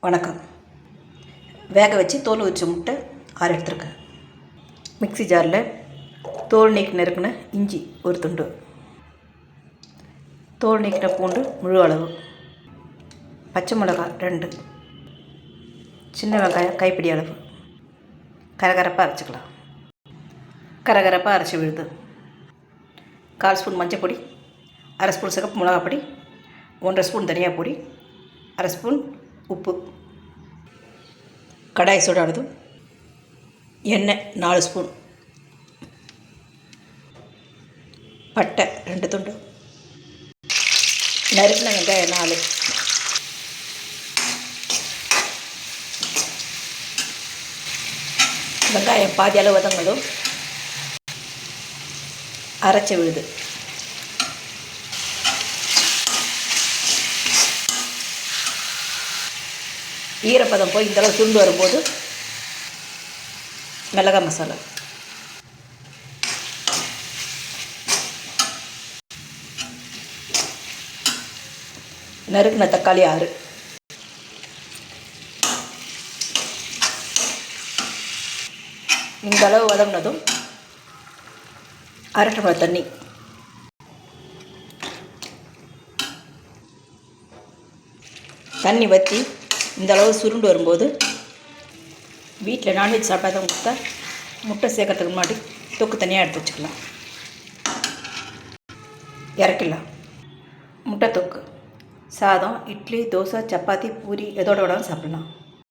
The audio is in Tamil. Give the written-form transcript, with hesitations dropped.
வணக்கம். வேக வச்சு தோல் வச்ச முட்டை 6 எடுத்துருக்கேன். மிக்ஸி ஜாரில் தோல் நீக்கி நறுக்கின இஞ்சி ஒரு துண்டு, தோல் நீக்கின பூண்டு முழு அளவு, பச்சை மிளகாய் 2, சின்ன வெங்காயம் கைப்பிடி அளவு. கரகரப்பாக அரைச்சிக்கலாம். கரகரப்பாக அரைச்சி விழுது. 1/4 ஸ்பூன் மஞ்சள் பொடி, 1/2 ஸ்பூன் சிகப்பு மிளகாய் பொடி, 1/2 ஸ்பூன் தனியா பொடி, 1/2 ஸ்பூன் உப்பு. கடாய் சூடானதும் எண்ணெய் 4 ஸ்பூன், பட்டை 2 துண்டு, நறுக்கின வெங்காயம் 4, வெங்காயம் பாதி அளவு வதங்கினதும் அரைச்சி விழுது. ஈரப்பதம் போய் இந்தளவு சுண்டு வரும்போது மிளகாய் மசாலா, நறுக்கின தக்காளி 6, இந்த அளவு வதங்கினதும் 1/2 டம்ளர் தண்ணி, தண்ணி வற்றி இந்த அளவு சுருண்டு வரும்போது வீட்டில் நான்வெஜ் சாப்பிடாதவங்க முட்டை சேர்க்கறதுக்கு முன்னாடி தொக்கு தனியாக எடுத்து வச்சுக்கலாம். இறக்கிடலாம். முட்டை தொக்கு சாதம், இட்லி, தோசை, சப்பாத்தி, பூரி எதோட வேணாலும் சாப்பிட்லாம்.